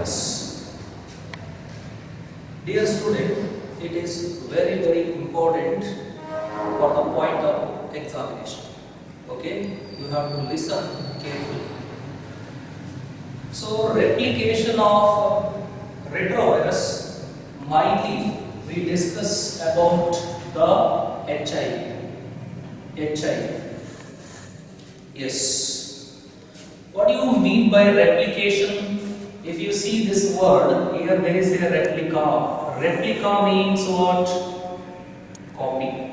retrovirus. Dear student, it is very important for the point of examination. Okay, you have to listen carefully. So, replication of retrovirus, mainly we discuss about the HIV. Yes. What do you mean by replication? If you see this word, here there is a replica. Replica means what? Copy.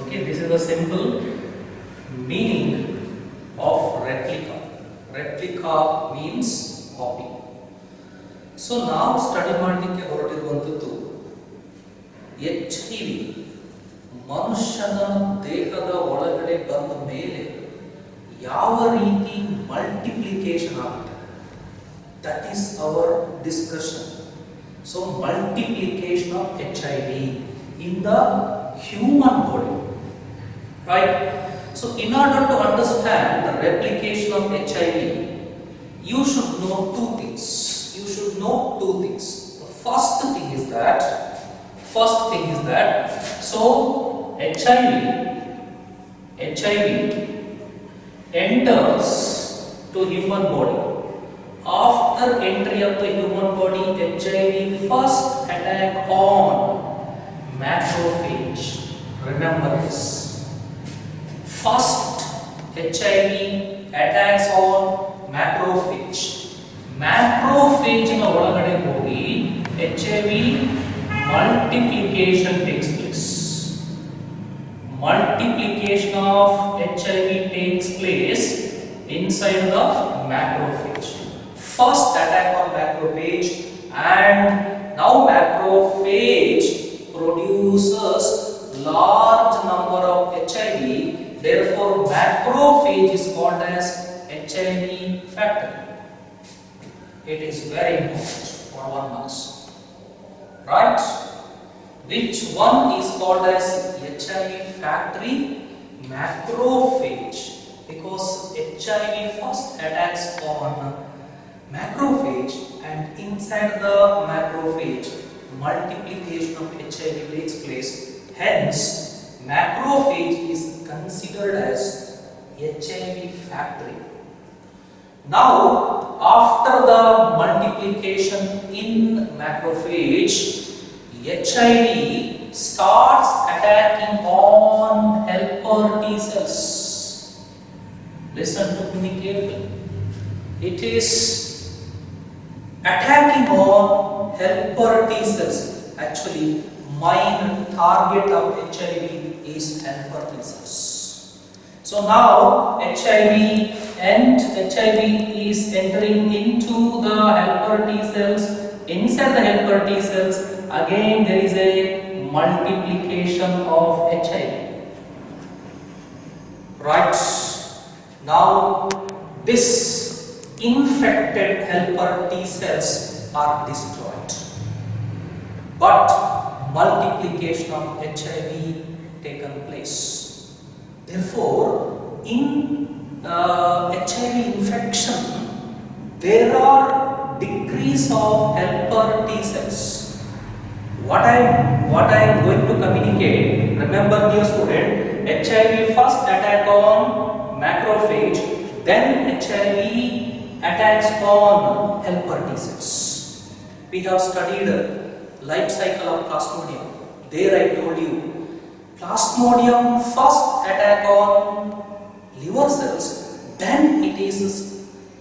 Okay, this is the simple meaning of replica. Replica means copy. So now study ಮಾಡಲಿಕ್ಕೆ ಹೊರಟಿರುವಂತದ್ದು HIV ಮನುಷ್ಯನ ದೇಹದ ಒಳಗಡೆ ಬಂದ ಮೇಲೆ ಯಾವ ರೀತಿ multiplication ಆಗುತ್ತೆ, that is our discussion. So multiplication of HIV in the human body, right? So in order to understand the replication of HIV, you should know two things. The first thing is that so HIV enters to human body. After entry of the human body, HIV first attack on macrophage. Remember this. First HIV attacks on macrophage. Macrophage in ಒಳಗಡೆ ಹೋಗಿ HIV multiplication takes place. Multiplication of HIV takes place inside the macrophage. First attack on macrophage, and now macrophage produces large number of HIV. Therefore, macrophage is called as HIV factory. It is very important for 1 month. Right? Which one is called as HIV factory? Macrophage. Because HIV first attacks on macrophage, and inside the macrophage multiplication of HIV takes place. Hence, macrophage is considered as HIV factory. Now, after the multiplication in macrophage, HIV starts attacking on helper T cells. Listen to me carefully. It is attacking on helper T cells. Actually, main target of HIV is helper T cells. So now HIV is entering into the helper T cells. Inside the helper T cells, again there is a multiplication of HIV. Right? Now this infected helper T cells are destroyed, but multiplication of HIV taken place. Therefore, in HIV infection, there are decrease of helper T cells. What I am going to communicate, remember dear student, HIV first attack on macrophage, then HIV attacks on helper T cells. We have studied life cycle of Plasmodium. There I told you, Plasmodium first attack on liver cells, then it is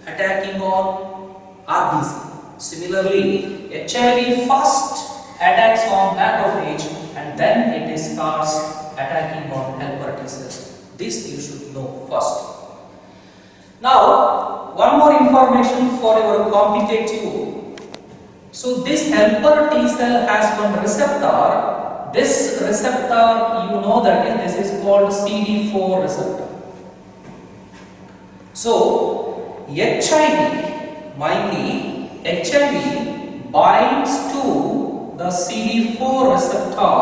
attacking on RBC. Similarly, HIV first attacks on macrophage, and then it starts attacking on helper T cells. This you should know first. Now, one more information for your competitive. So this helper T cell has one receptor. This receptor, you know that this is called CD4 receptor. So HIV binds to the CD4 receptor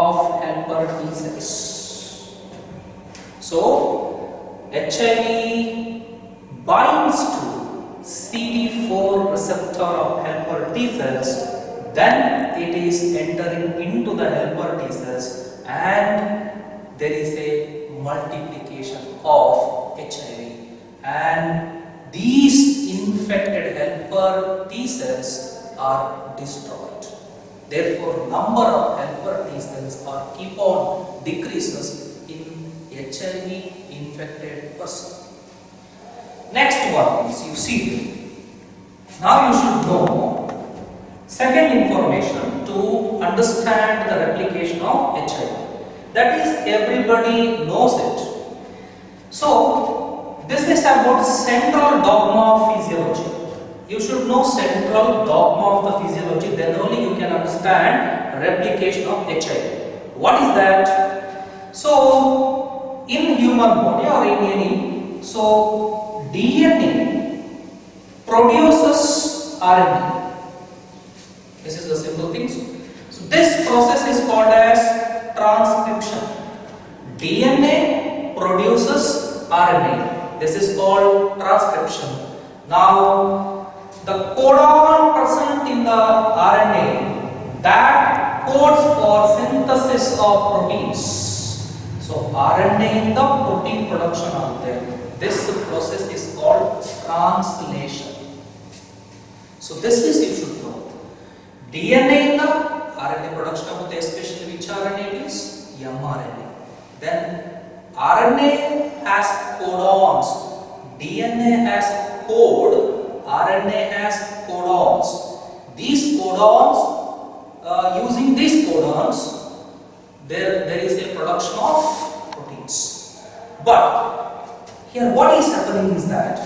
of helper T cells. So HIV binds to CD4 receptor of helper T cells, then it is entering into the helper T cells and there is a multiplication of HIV, and these infected helper T cells are destroyed. Therefore, number of helper T cells are keep on decreases in HIV infected person. Next one is you see. Now you should know second information to understand the replication of HIV. That is, everybody knows it. So this is about central dogma of physiology. You should know central dogma of the physiology, then only you can understand replication of HIV. What is that? So in human body or in any, so DNA produces RNA. This is the simple thing. So this process is called as transcription. DNA produces RNA. This is called transcription. Now, the codon present in the RNA that codes for synthesis of proteins. So, RNA in the protein production are there. This process is called translation. So, this is you should know. DNA in the RNA production of the especially which RNA it is? mRNA. Then RNA has codons, DNA has code, RNA has codons. These codons, using these codons, there is a production of proteins. But here what is happening is that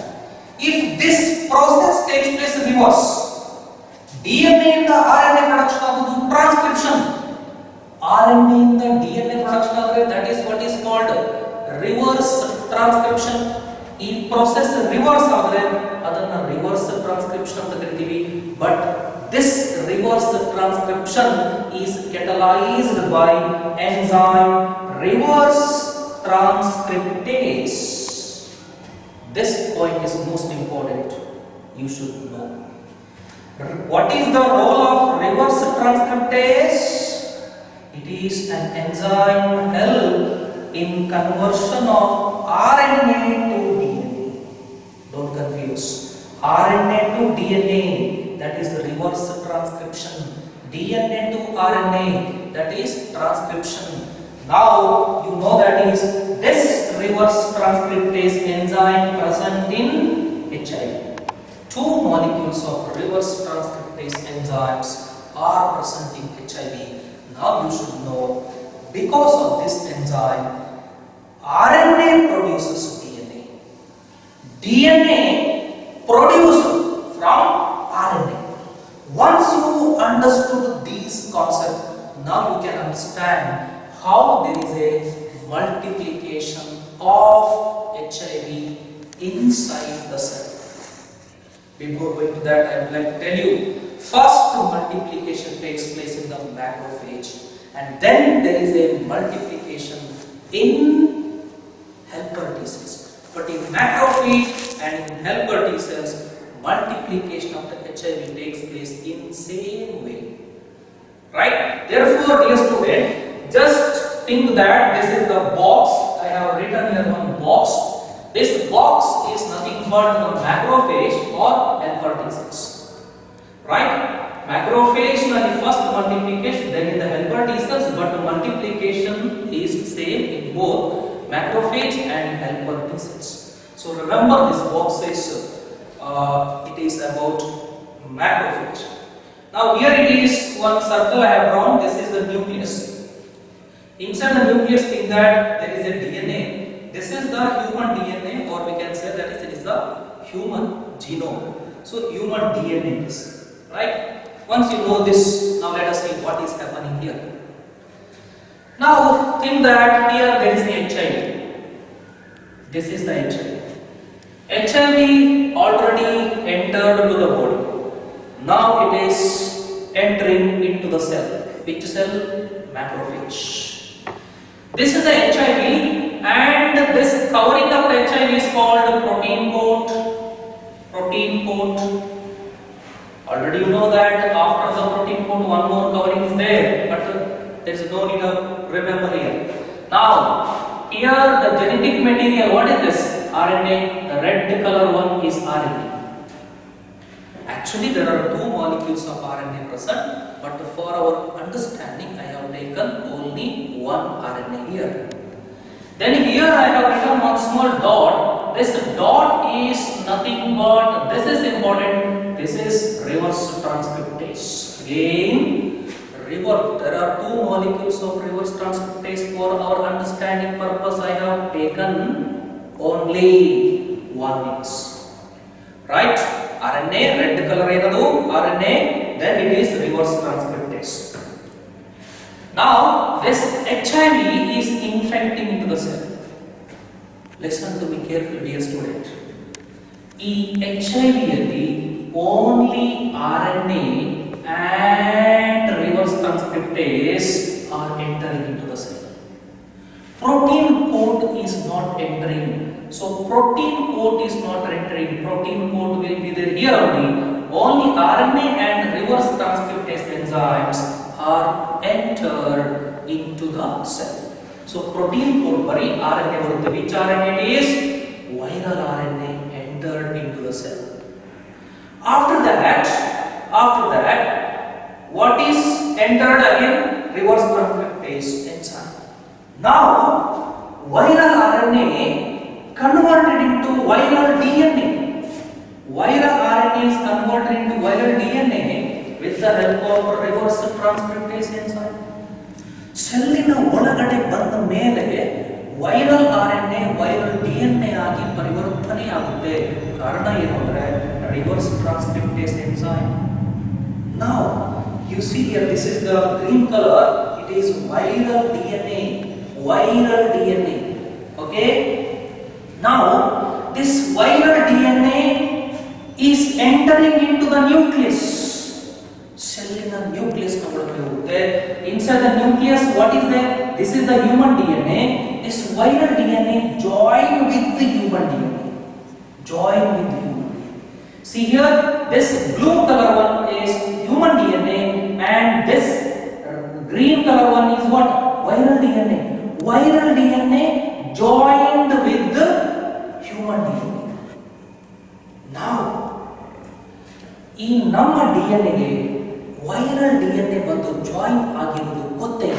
if this process takes place in reverse, DNA in the RNA production of the transcription, RNA in the DNA production of that is what is called reverse transcription. In process reverse adana reverse transcription ಅಂತ ಕರಿತೀವಿ. But this reverse transcription is catalyzed by enzyme reverse transcriptase. This point is most important. You should know. What is the role of reverse transcriptase? It is an enzyme help in conversion of RNA to DNA. Don't confuse. RNA to DNA, that is reverse transcription. DNA to RNA, that is transcription. Now you know that is this reverse transcriptase enzyme present in HIV. Two molecules of reverse transcriptase enzymes are present in HIV. Now you should know, because of this enzyme, RNA produces DNA. DNA produced from RNA. Once you understood these concepts, now you can understand how there is a multiplication of HIV inside the cell. Before going to that, I would like to tell you, first multiplication takes place in the macrophage, and then there is a multiplication in helper T cells. But in macrophage and in helper T cells, multiplication of the HIV takes place in same way. Right? Therefore, dear student, just think that this is the box. I have written here one box. This box is nothing but the macrophage or helper T cells. Right? Macrophage is the first multiplication, then in the helper T cells, but the multiplication is same in both macrophage and helper T cells. So remember, this box is it is about macrophage. Now here it is one circle I have drawn. This is the nucleus. Inside the nucleus, think that there is a DNA. This is the human DNA, or we can say that it is the human genome. So human DNA is, right? Once you know this, now let us see what is happening here. Now think that here there is the HIV. This is the HIV. HIV already entered to the body. Now it is entering into the cell. Which cell? Macrophage. This is the HIV, and this covering of the HIV is called protein coat. Protein coat. Already you know that after the protein coat one more covering is there, but there is no need of remember here. Now here the genetic material, what is this? RNA. The red color one is RNA. Actually there are two molecules of RNA present, but for our understanding I have taken only one RNA here. Then here I have written one small dot. This dot is nothing but, this is important, this is reverse transcriptase. Again, there are two molecules of reverse transcriptase. For our understanding purpose I have taken only one is. Right? RNA, red color enadu, RNA, then it is reverse transcriptase. Now, this HIV is infecting into the cell. Listen to me carefully, dear student. HIV alli only RNA and reverse transcriptase are entering into the cell. Protein coat is not entering. So, protein coat is not entering. Protein coat will be there here only. Only RNA and reverse transcriptase enzymes are entered into the cell. So protein coat bari RNA varutte. Which RNA it is? Viral RNA entered into the cell. After that, what is entered again? Reverse transcriptase enzyme. Now viral RNA converted into viral DNA. Viral RNA is converted into viral DNA with the help of reverse transcriptase enzyme. ಸೆಲ್ಲಿನ ಒಳಗಡೆ ಬಂದ ಮೇಲೆ viral RNA viral DNA ಆಗಿ ಪರಿವರ್ತನೆ ಆಗುತ್ತೆ. ಕಾರಣ ಏನು ಅಂದ್ರೆ reverse transcriptase enzyme. Now you see here, this is the green color, it is viral DNA. Viral DNA. Okay? Now this viral DNA is entering into the nucleus. Cellina nucleus inside the nucleus, what is there? This is the human DNA. This viral DNA join with the human DNA. Join with the human DNA. See here, this blue color one is human DNA and this green color one is what? Viral DNA. Viral DNA joined with the human DNA. Now, ಈ ನಮ್ಮ DNA ಗೆ viral DNA ಬಂದು join ಆಗಿರುವುದು ಗೊತ್ತೇ?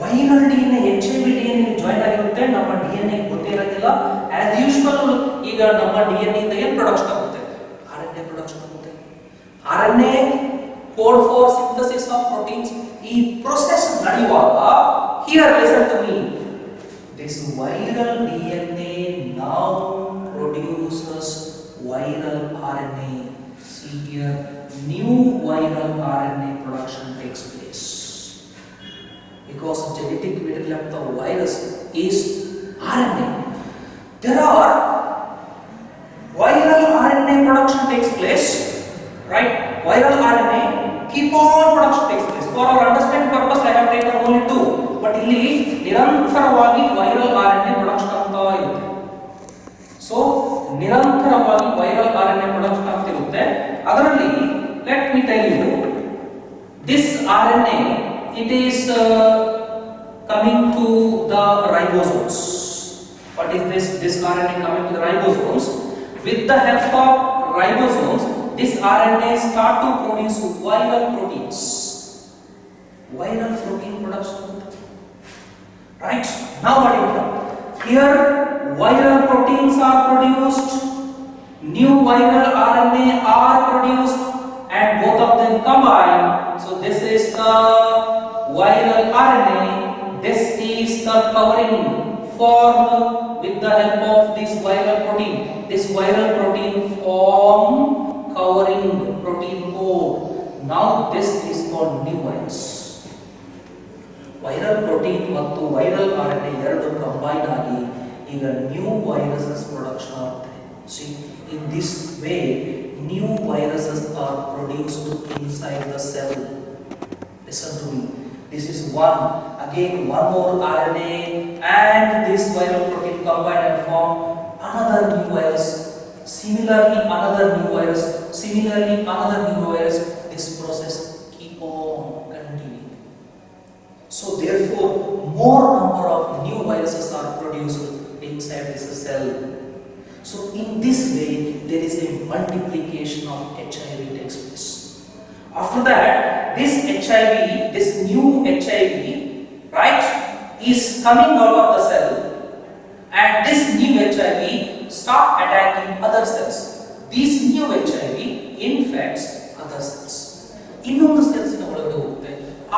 Viral DNA HIV DNA join ಆಗಿರುತ್ತೆ, ನಮ್ಮ DNA ಗೊತ್ತಿರೋದಿಲ್ಲ. As usual ಈಗ ನಮ್ಮ DNA ಇಂದ ಏನು ಪ್ರೊಡಕ್ಷನ್ ಆಗುತ್ತೆ? RNA ಪ್ರೊಡಕ್ಷನ್ ಆಗುತ್ತೆ. RNA code for synthesis of proteins. ಈ ಪ್ರೊಸೆಸ್ ನಡೆಯುವಾಗ here listen to me, this viral DNA now produces viral RNA. See here, new viral RNA production takes place because genetic material of the virus is RNA. There are viral RNA production takes place, right? Viral RNA keep on production takes place. For our understanding purpose I have taken only two, but ಇಲ್ಲಿ ನಿರಂತರವಾಗಿ viral RNA production ಆಗ್ತಾ ಇರುತ್ತೆ. So ನಿರಂತರವಾಗಿ viral RNA production ಆಗ್ತಿರುತ್ತೆ. ಅದರಲ್ಲಿ let me tell you, this RNA, it is coming to the ribosomes. What is this? This RNA coming to the ribosomes. With the help of ribosomes, this RNA start to produce viral proteins. Viral protein production. Right? Now what is it? Here viral proteins are produced, new viral RNA are produced, and both of them combine. So this is the viral RNA, this is the covering formed with the help of this viral protein. This viral protein form covering protein coat. Now this is called new virus. Viral protein ಮತ್ತು viral RNA ಎರಡು combine ಆಗಿ ಈಗ new viruses production ಆಗುತ್ತೆ. See, in this way new viruses are produced inside the cell. Listen to me. This is one more RNA and this viral protein combine and form another new virus. Similarly, another new virus. See Similarly, another new virus, this process keep on continuing. So therefore, more number of new viruses are produced inside this cell. So in this way, there is a multiplication of HIV takes place. After that, this HIV, this new HIV, right, is coming out of the cell, and this new HIV start attacking other cells. This new HIV infects other cells. ಇನ್ನೊಂದು ಸೆಲ್ಸಿನ ಒಳಗಡೆ ಹೋಗುತ್ತೆ,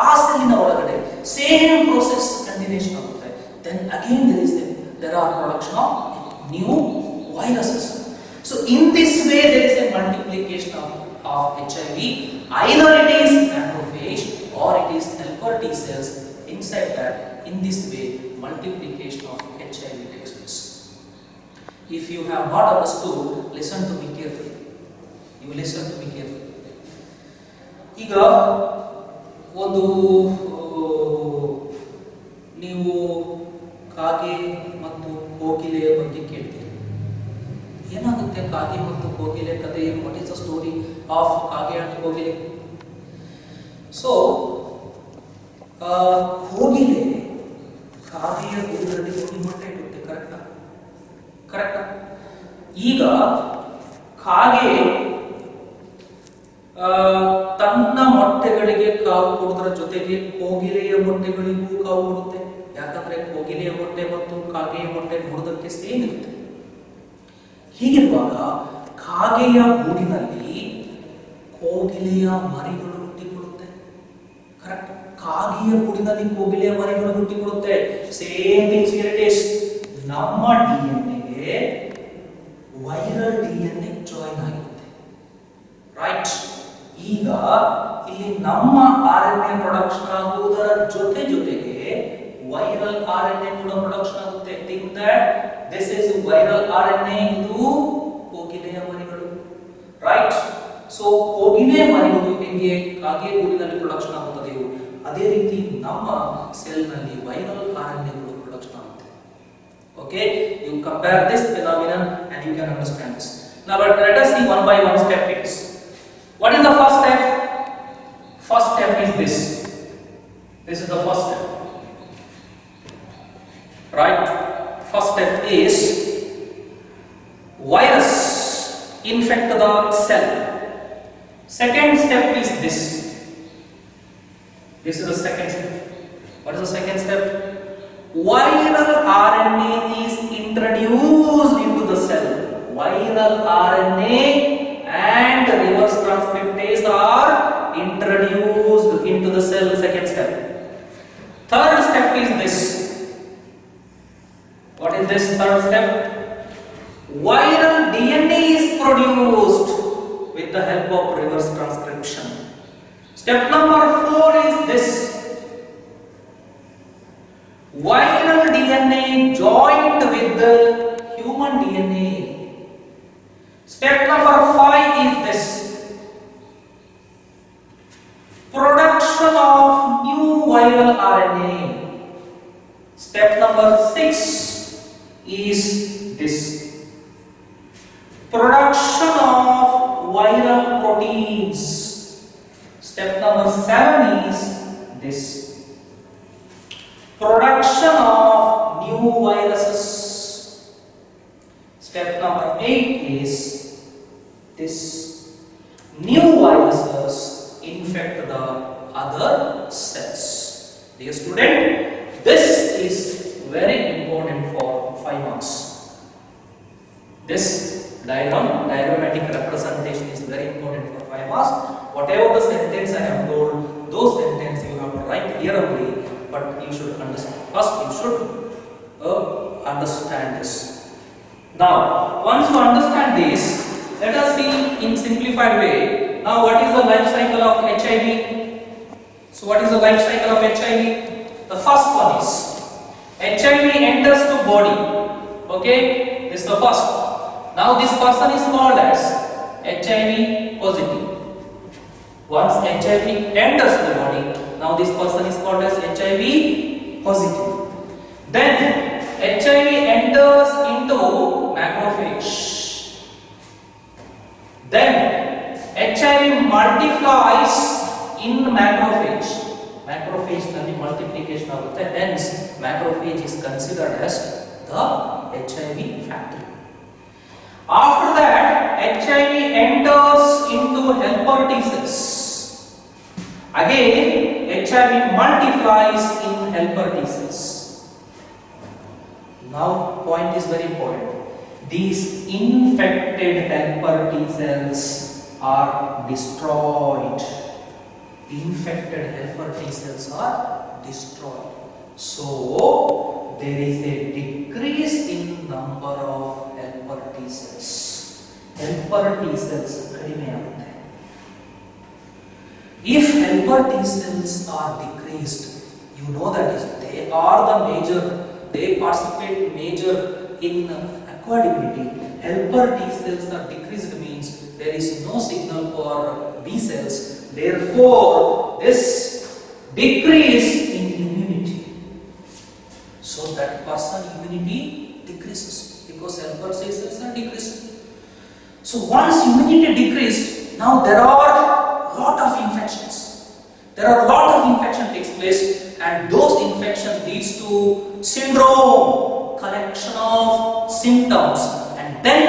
ಆ ಸೆಲ್ಲಿನ ಒಳಗಡೆ same process continuation ಆಗುತ್ತೆ. Then again there are production of new viruses. So in this way there is a multiplication of HIV. Either it is macrophage or it is helper T cells. Inside that, in this way, multiplication of HIV takes place. If you have not understood, listen to me carefully. You listen to me carefully. ಈಗ ಒಂದು ನೀವು ಕಾಗೆ ಮತ್ತು ಕೋಗಿಲೆಯ ಬಗ್ಗೆ ಕೇಳ್ತೀರಿ. ಏನಾಗುತ್ತೆ ಕಾಗೆ ಮತ್ತು ಕೋಗಿಲೆ ಕಥೆ? What is the story of ಕಾಗೆ ಅಂಡ್ ಕೋಗಿಲೆ? ಸೊ ಕೋಗಿಲೆ ಕಾಗೆಯ ಗೂಡಲ್ಲಿ ಹೋಗಿ ಮೊಟ್ಟೆ ಇಡುತ್ತೆ. ಕರೆಕ್ಟಾ? ಕರೆಕ್ಟಾ? ಈಗ ಕಾಗೆ ತನ್ನ ಮೊಟ್ಟೆಗಳಿಗೆ ಕಾವು ಕೊಡುವುದರ ಜೊತೆಗೆ ಕೋಗಿಲೆಯ ಮೊಟ್ಟೆಗಳಿಗೂ ಕಾವು ಕೊಡುತ್ತೆ. ಯಾಕಂದ್ರೆ ಕೋಗಿಲೆಯ ಮೊಟ್ಟೆ ಮತ್ತು ಕಾಗೆಯ ಮೊಟ್ಟೆ ನೋಡೋದಕ್ಕೆ ಸೇಮ್ ಇರುತ್ತೆ. ಹೀಗಿರುವಾಗ ಕಾಗೆಯ ಗೂಡಿನಲ್ಲಿ ಕೋಗಿಲೆಯ ಮರಿಗಳು ಹುಟ್ಟಿಕೊಳ್ಳುತ್ತೆ. ಕರೆಕ್ಟ್? ಕಾಗೆಯ ಗೂಡಿನಲ್ಲಿ ಕೋಗಿಲೆಯ ಮರಿಗಳು ಹುಟ್ಟಿಕೊಳ್ಳುತ್ತೆ. Same things here it is. ನಮ್ಮ ಡಿಎನ್ಎಗೆ ವೈರಲ್ ಡಿಎನ್ಎ ಜಾಯಿನ್ ಆಗಿರುತ್ತೆ. ರೈಟ್? ಈಗ ಇಲ್ಲಿ ನಮ್ಮ ಆರ್ಎನ್ಎ ಪ್ರೊಡಕ್ಷನ್ ಆಗುವುದರ ಜೊತೆಗೆ ವೈರಲ್ ಆರ್ಎನ್ಎ ಕೂಡ ಪ್ರೊಡಕ್ಷನ್ ಆಗುತ್ತೆ. Think that this is viral RNA. ಇದು ಕೋಗಿಲೆಯ ಮರಿಗಳು. ರೈಟ್? ಸೊ ಕೋಗಿಲೆ ಮರಿಗಳು ಹೇಗೆ ಕಾಗೆ ಗೂಡಿನಲ್ಲಿ ಪ್ರೊಡಕ್ಷನ್ ಆಗುತ್ತದೆಯೋ ಅದೇ ರೀತಿ ನಮ್ಮ ಸೆಲ್ ನಲ್ಲಿ ವೈರಲ್ ಆರ್ಎನ್ಎಗಳು ಪ್ರೊಡಕ್ಷನ್ ಆಗುತ್ತೆ. Okay, you compare this phenomenon and you can understand this. Now let us see one by one step it is. What is the first step? First step is this. This is the first step. Right? First step is virus infect the cell. Second step is this. This is the second step. What is the second step? Viral RNA is introduced into the cell. Viral RNA and reverse transcriptase are introduced into the cell. Second step. Third step is this. What is this third step? Viral DNA is produced with the help of reverse transcription. Step number 4 is this. Viral DNA joined with the human DNA. Step number 5 is this. Production of new viral RNA. Step number 6 is this. Production of viral proteins. Step number 7 is this. Production of new viruses. Step number 8 is this. New viruses infect the other cells. Dear student, this is very important for 5 marks. This diagrammatic representation is very important for 5 marks. Whatever the sentence I have told, those sentences you have to write here only, but you should understand. First, you should understand this. Now, once you understand this, let us see in simplified way. Now, what is the life cycle of HIV? So, what is the life cycle of HIV? The first one is HIV enters the body. Okay, this is the first. Now, this person is called as HIV positive. Once HIV enters the body, now this person is called as HIV positive. Then HIV enters into macrophage. Then HIV multiplies in macrophage. Macrophage ನಲ್ಲಿ multiplication ಆಗುತ್ತೆ. Hence macrophage is considered as the HIV factory. After that, HIV enters into helper T cells. Again, HIV multiplies in helper T cells. Now, point is very important. These infected helper T cells are destroyed. Infected helper T cells are destroyed. So, there is a decrease in number of helper T cells. Helper T cells ಕಡಿಮೆ ಆಗುತ್ತೆ. If helper T cells are decreased, you know that they are the major, they participate major in acquired immunity. Helper T cells are decreased means there is no signal for B cells. Therefore, this decrease in immunity. So that person immunity decreases because helper T cells are decreased. So once immunity decreased, now there are lot of infections. There are lot of infection takes place, and those infection leads to syndrome, collection of symptoms, and then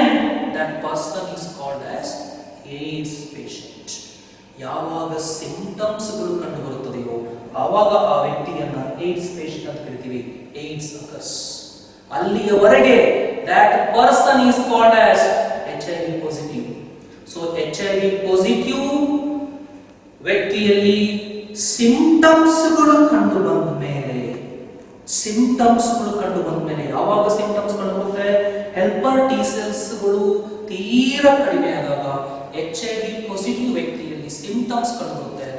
that person is called as AIDS patient. ಯಾವಾಗ symptoms ಗಳು ಕಂಡು ಬರುತ್ತದೆಯೋ ಆವಾಗ ಆ ವ್ಯಕ್ತಿಯನ್ನ AIDS patient ಅಂತ ಕರೀತೀವಿ. AIDS occurs. ಅಲ್ಲಿಯವರೆಗೆ that person is called as HIV positive. So HIV positive ವ್ಯಕ್ತಿಯಲ್ಲಿ ಸಿಂಪ್ಟಮ್ಸ್ ಗಳು ಕಂಡು ಬಂದ ಮೇಲೆ ಯಾವಾಗ ಸಿಂಪ್ಟಮ್ಸ್ ಕಂಡು ಬರುತ್ತೆ? ಹೆಲ್ಪರ್ ಟಿ ಸೆಲ್ಸ್ ಗಳು ತೀರಾ ಕಡಿಮೆ ಆದಾಗ HIV ಪಾಸಿಟಿವ್ ವ್ಯಕ್ತಿಯಲ್ಲಿ ಸಿಂಪ್ಟಮ್ಸ್ ಕಂಡು ಬರುತ್ತೆ.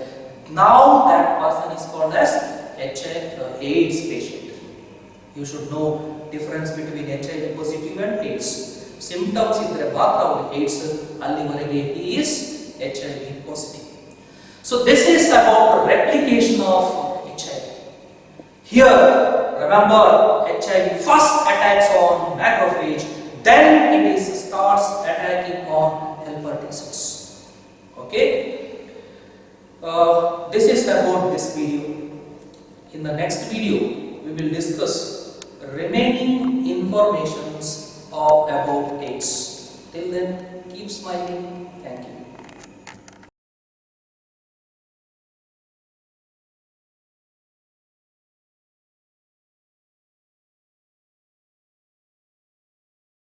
Now that person is called as AIDS patient. You should know difference between HIV positive and AIDS. Symptoms ಇದ್ರೆ ಮಾತ್ರ ಅವರು AIDS, ಅಲ್ಲಿವರೆಗೆ he is HIV positive. So this is about replication of HIV. Here, remember, HIV first attacks on macrophage, then it starts attacking on helper T cells. Okay? This is about this video. In the next video, we will discuss remaining informations about AIDS. Till then, keep smiling. Thank you.